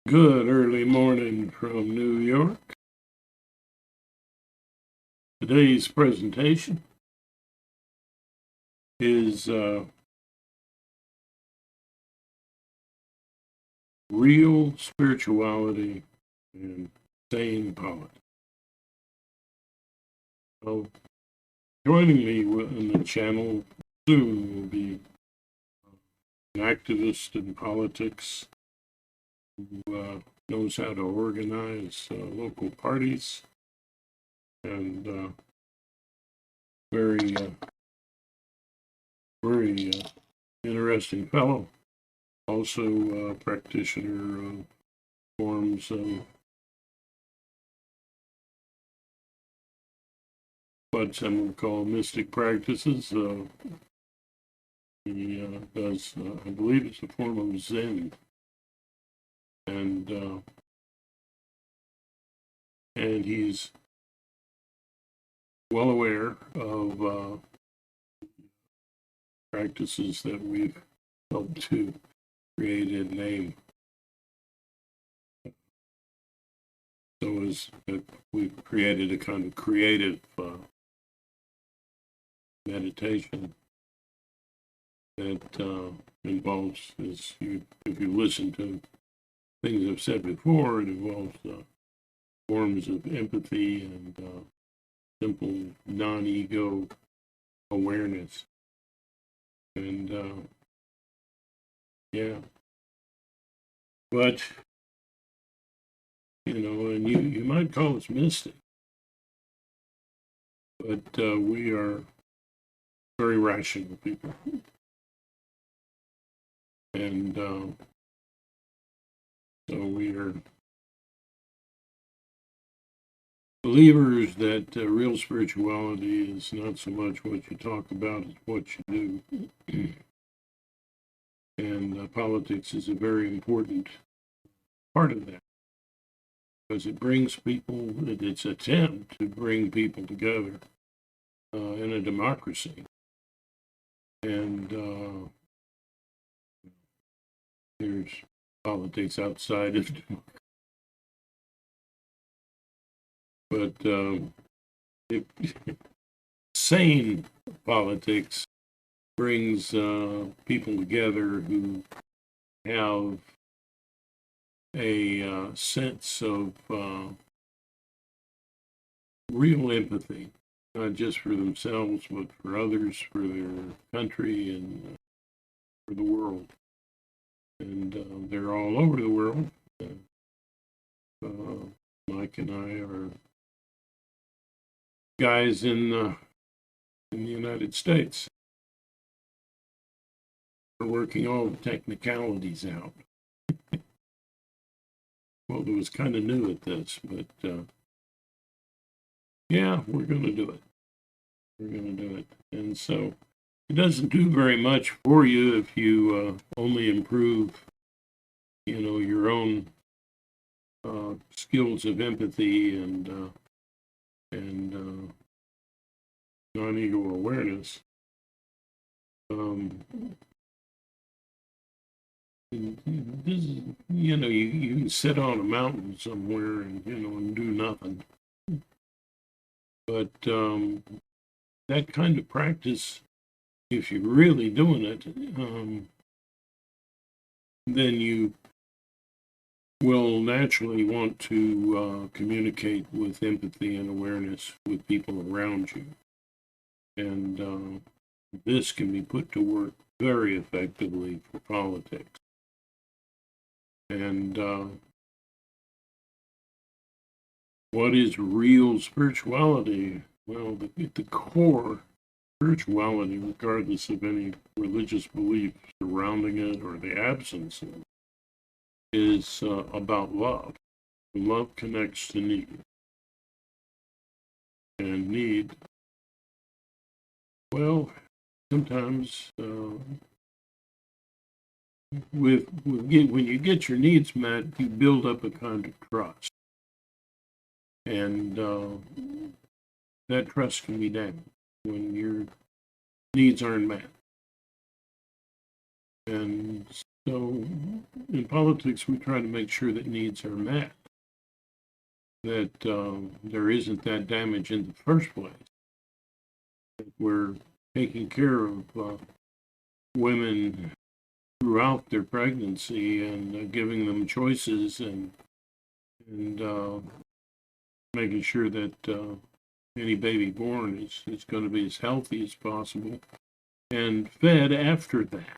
Good early morning from New York. Today's presentation is real spirituality and sane politics. So, joining me in the channel soon will be an activist in politics who knows how to organize local parties and very, very interesting fellow. Also a practitioner of forms of what some would call mystic practices. He does, I believe it's a form of Zen, and he's well aware of practices that we've helped to create and name. So as that we've created a kind of creative meditation that involves, if you listen to things I've said before, it involves forms of empathy and simple non-ego awareness. And yeah, but and you might call us mystic, but we are very rational people, and so we are believers that real spirituality is not so much what you talk about as what you do. And politics is a very important part of that because it brings people, it's an attempt to bring people together in a democracy. And there's politics outside of democracy. But sane politics brings people together who have a sense of real empathy, not just for themselves, but for others, for their country, and for the world. And they're all over the world. Mike and I are guys in the United States. We're working all the technicalities out. Well, it was kind of new at this, but yeah, we're going to do it. We're going to do it. And so it doesn't do very much for you if you only improve, your own skills of empathy and non-ego awareness. This is, you can sit on a mountain somewhere and do nothing. But that kind of practice, if you're really doing it, then you will naturally want to communicate with empathy and awareness with people around you. And this can be put to work very effectively for politics. And what is real spirituality? Well, at the core, spirituality, regardless of any religious belief surrounding it or the absence of it, is about love. Love connects to need. And need, well, sometimes when you get your needs met, you build up a kind of trust. And that trust can be damaged when your needs aren't met. And So in politics, we try to make sure that needs are met, that there isn't that damage in the first place, that we're taking care of women throughout their pregnancy and giving them choices and making sure that any baby born is going to be as healthy as possible and fed after that,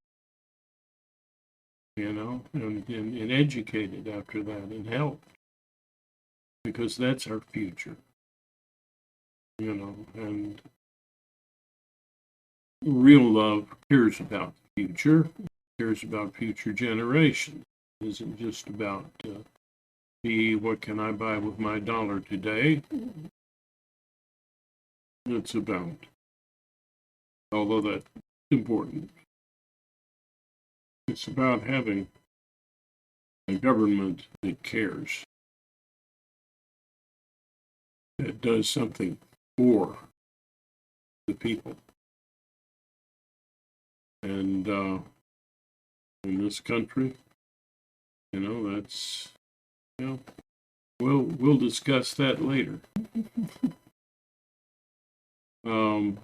and educated after that and helped, because that's our future, and real love cares about the future, cares about future generations. It isn't just about what can I buy with my dollar today. It's about, although that's important, it's about having a government that cares, that does something for the people. And in this country, that's, we'll discuss that later.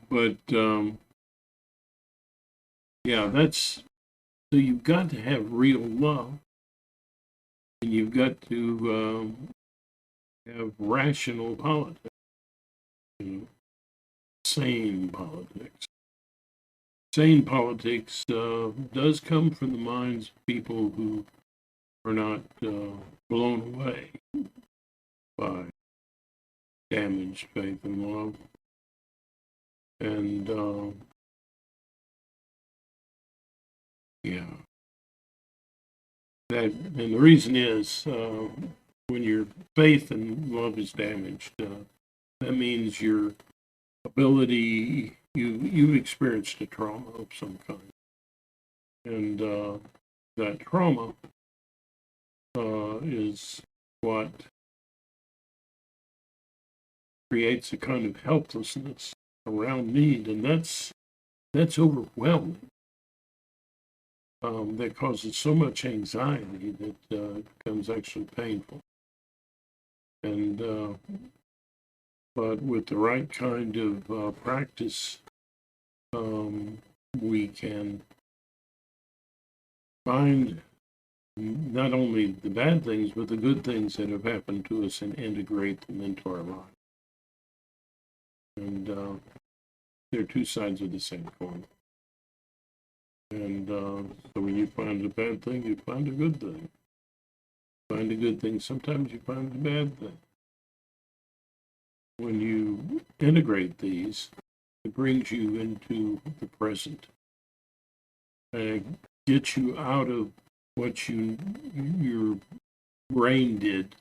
But yeah, that's, so you've got to have real love, and you've got to have rational politics, sane politics. Sane politics does come from the minds of people who are not blown away by damaged faith and love. And yeah, and the reason is when your faith and love is damaged, that means your ability, you've experienced a trauma of some kind, and that trauma is what creates a kind of helplessness around need, and that's overwhelming. That causes so much anxiety that it becomes actually painful. And but with the right kind of practice, we can find not only the bad things, but the good things that have happened to us and integrate them into our life. And they're two sides of the same coin. And so when you find a bad thing, you find a good thing. Find a good thing, sometimes you find a bad thing. When you integrate these, it brings you into the present and gets you out of what your brain did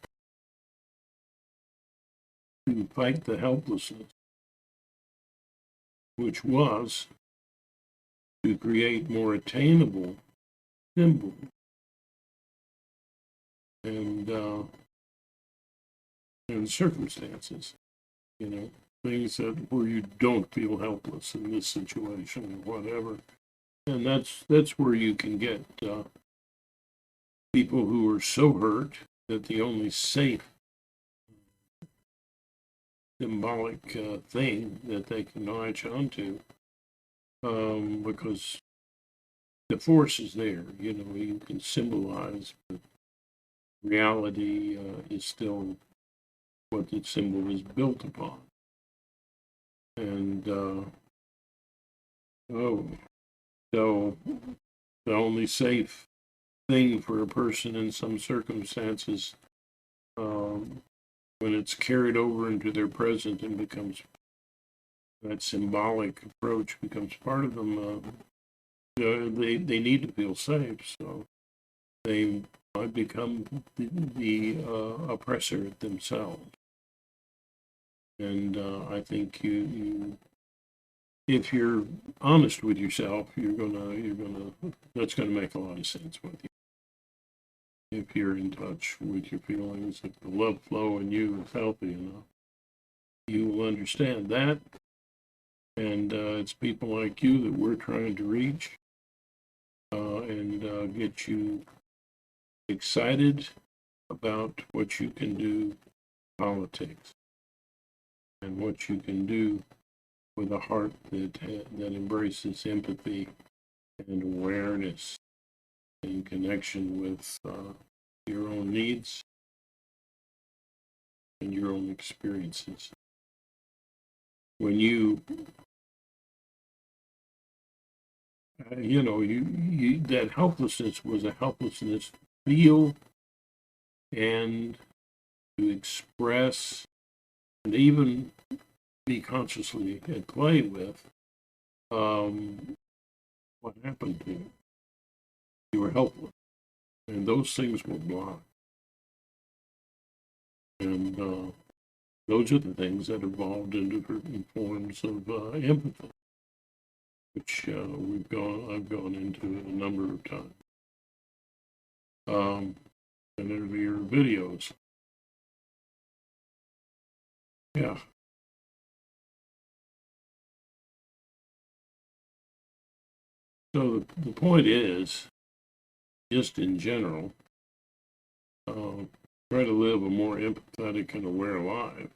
to fight the helplessness, which was to create more attainable symbols and circumstances, things that where you don't feel helpless in this situation or whatever. And that's where you can get people who are so hurt that the only safe symbolic thing that they can latch onto, because the force is there, you can symbolize, but reality is still what the symbol is built upon. And so the only safe thing for a person in some circumstances, when it's carried over into their present and becomes that symbolic approach becomes part of them, they need to feel safe. So they might become the oppressor themselves. And I think you if you're honest with yourself, that's gonna make a lot of sense with you. If you're in touch with your feelings, if the love flow in you is healthy enough, you will understand that. And it's people like you that we're trying to reach. and get you excited about what you can do in politics and what you can do with a heart that embraces empathy and awareness in connection with your own needs and your own experiences. When you that helplessness was a helplessness to feel and to express and even be consciously at play with what happened to you. You were helpless, and those things were blocked. And those are the things that evolved into different forms of empathy, which I've gone into a number of times. And earlier videos. Yeah. So the point is, just in general, try to live a more empathetic and aware life.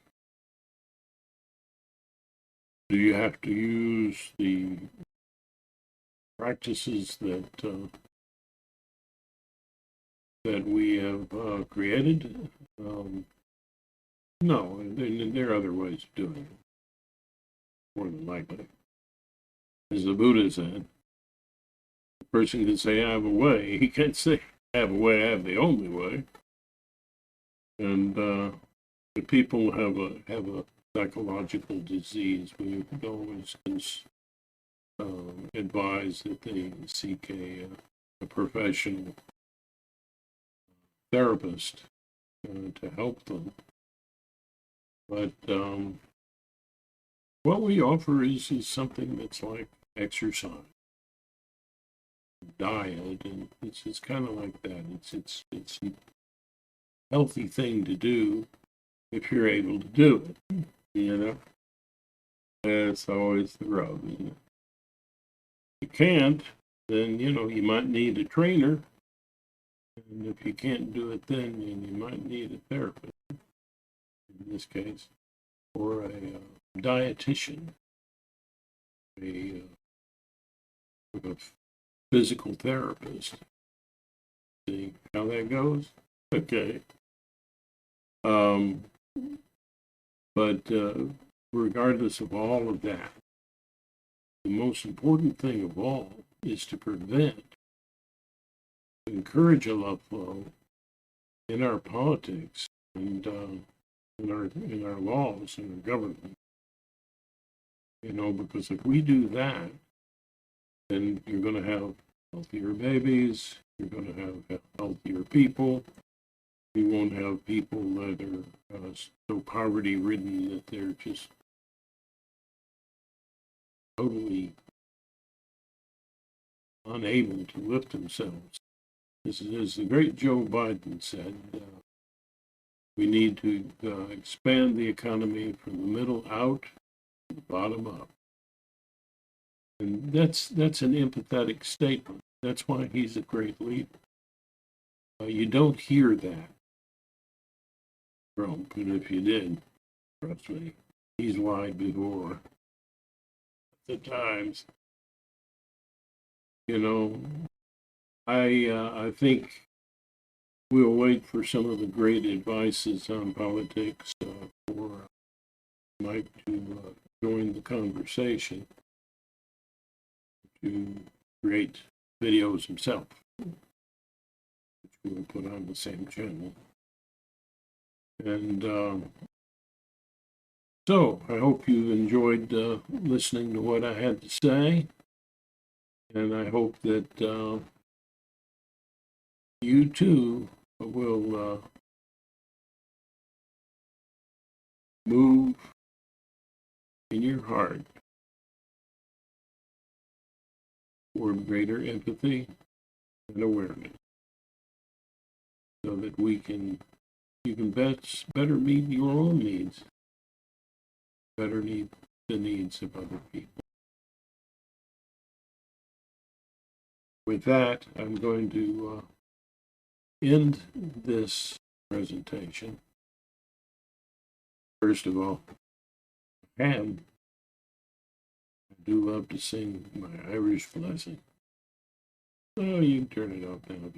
Do you have to use the practices that we have created? No, there are other ways of doing it, more than likely. As the Buddha said, the person can say, I have a way. He can't say, I have a way, I have the only way. And the people have a psychological disease. We always advise that they seek a professional therapist to help them. But what we offer is something that's like exercise, diet, and it's kind of like that. It's a healthy thing to do if you're able to do it. You know, that's always the rub. Isn't it? If you can't, then you might need a trainer, and if you can't do it, then you might need a therapist. In this case, or a dietitian, a physical therapist. See how that goes? Okay. But regardless of all of that, the most important thing of all is to encourage a love flow in our politics and in our laws and our government. Because if we do that, then you're going to have healthier babies, you're going to have healthier people. You won't have people that are so poverty-ridden that they're just totally unable to lift themselves. As the great Joe Biden said, we need to expand the economy from the middle out to the bottom up. And that's an empathetic statement. That's why he's a great leader. You don't hear that Trump, and if you did, trust me, he's lied before. At times, I think we'll wait for some of the great advices on politics for Mike to join the conversation, to create videos himself, which we'll put on the same channel. And so I hope you enjoyed listening to what I had to say. And I hope that you too will move in your heart toward greater empathy and awareness, so that you can better meet your own needs, better meet the needs of other people. with that, I'm going to end this presentation. First of all, Ham, I do love to sing my Irish blessing. Oh, you can turn it off now.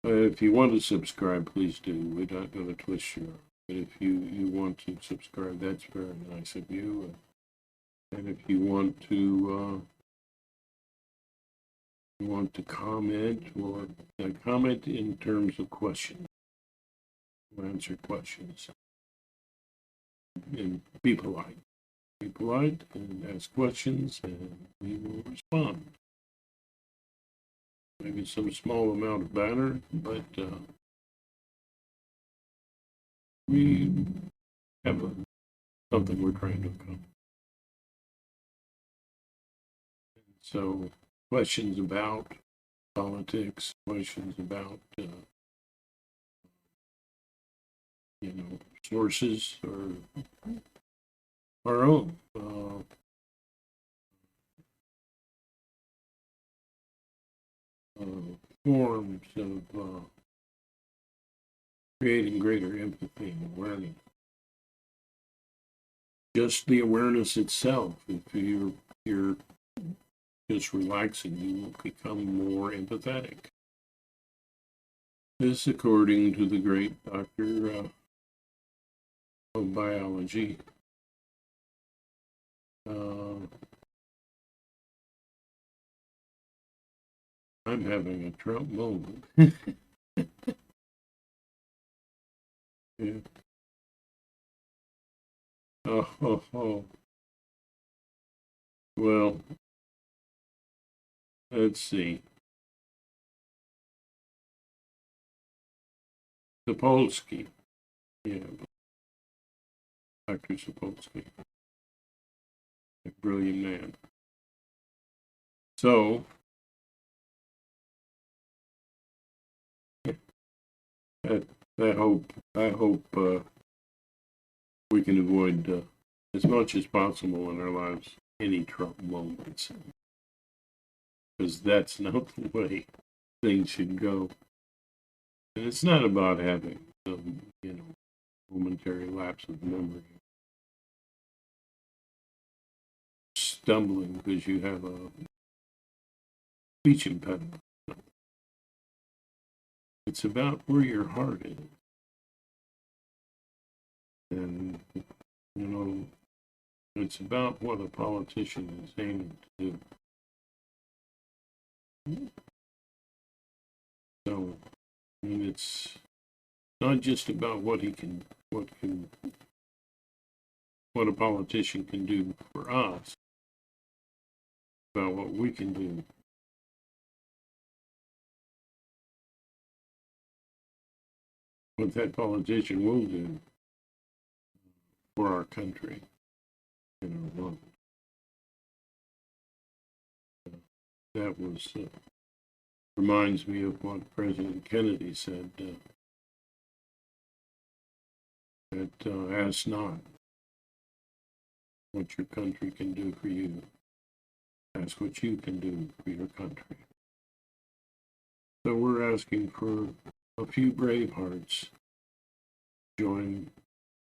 If you want to subscribe, please do. We're not going to twist your arm. But if you want to subscribe, that's very nice of you. And if you want to comment, or comment in terms of questions, we'll answer questions. And be polite. Be polite and ask questions, and we will respond. Maybe some small amount of banter, but we have something we're trying to accomplish. So, questions about politics, questions about sources, or our own forms of creating greater empathy and awareness. Just the awareness itself, if you're just relaxing, you will become more empathetic. This, according to the great doctor of biology, I'm having a Trump moment. Yeah. Oh. Well, let's see. Sapolsky. Yeah. Dr. Sapolsky. A brilliant man. So, I hope we can avoid as much as possible in our lives any Trump moments, because that's not the way things should go. And it's not about having some momentary lapse of memory, stumbling because you have a speech impediment. It's about where your heart is. And, it's about what a politician is aiming to do. So, it's not just about what a politician can do for us, about what we can do. What that politician will do for our country and our world. That reminds me of what President Kennedy said, that ask not what your country can do for you. Ask what you can do for your country. So we're asking for a few brave hearts to join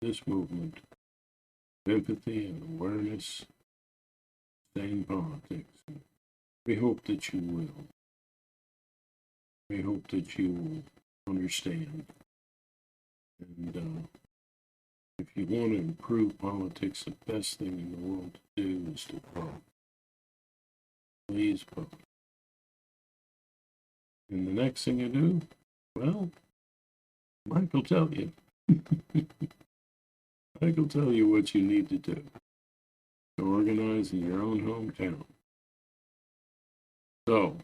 this movement of empathy and awareness, sane politics. We hope that you will. We hope that you will understand. And if you want to improve politics, the best thing in the world to do is to vote. Please vote. And the next thing you do, well, Mike will tell you. Mike will tell you what you need to do to organize in your own hometown. So,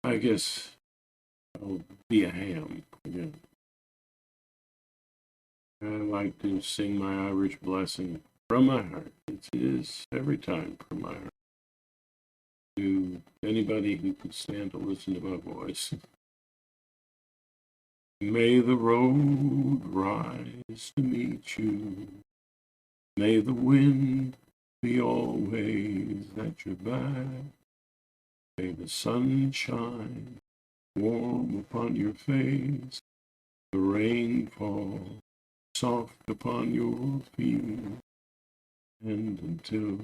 I guess I'll be a ham again. I like to sing my Irish blessing from my heart. It is every time from my heart. To anybody who can stand to listen to my voice. May the road rise to meet you. May the wind be always at your back. May the sun shine warm upon your face, the rain fall soft upon your feet, and until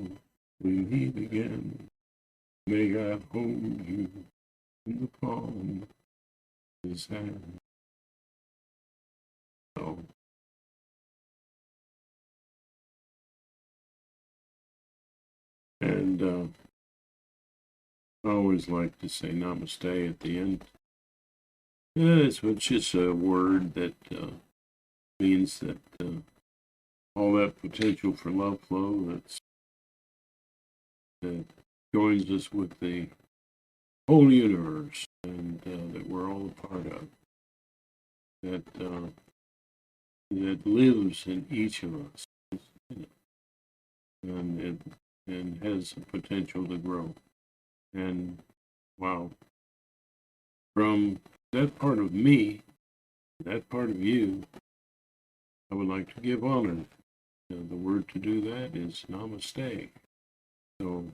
we meet again, may I hold you in the palm of his hand. So, and I always like to say namaste at the end. It's just a word that means that all that potential for love flow that joins us with the whole universe and that we're all a part of, that that lives in each of us, and has the potential to grow. And wow, from that part of me, that part of you, I would like to give honor. The word to do that is namaste. So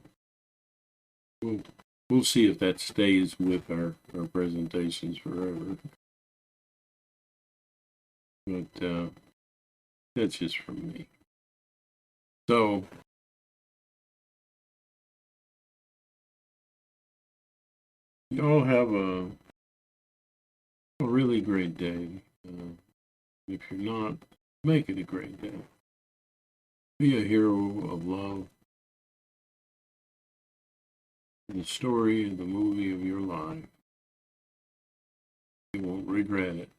we'll, we'll see if that stays with our presentations forever. But that's just from me. So you all have a really great day. If you're not, make it a great day. Be a hero of love. The story and the movie of your life. You won't regret it.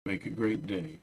Make a great day.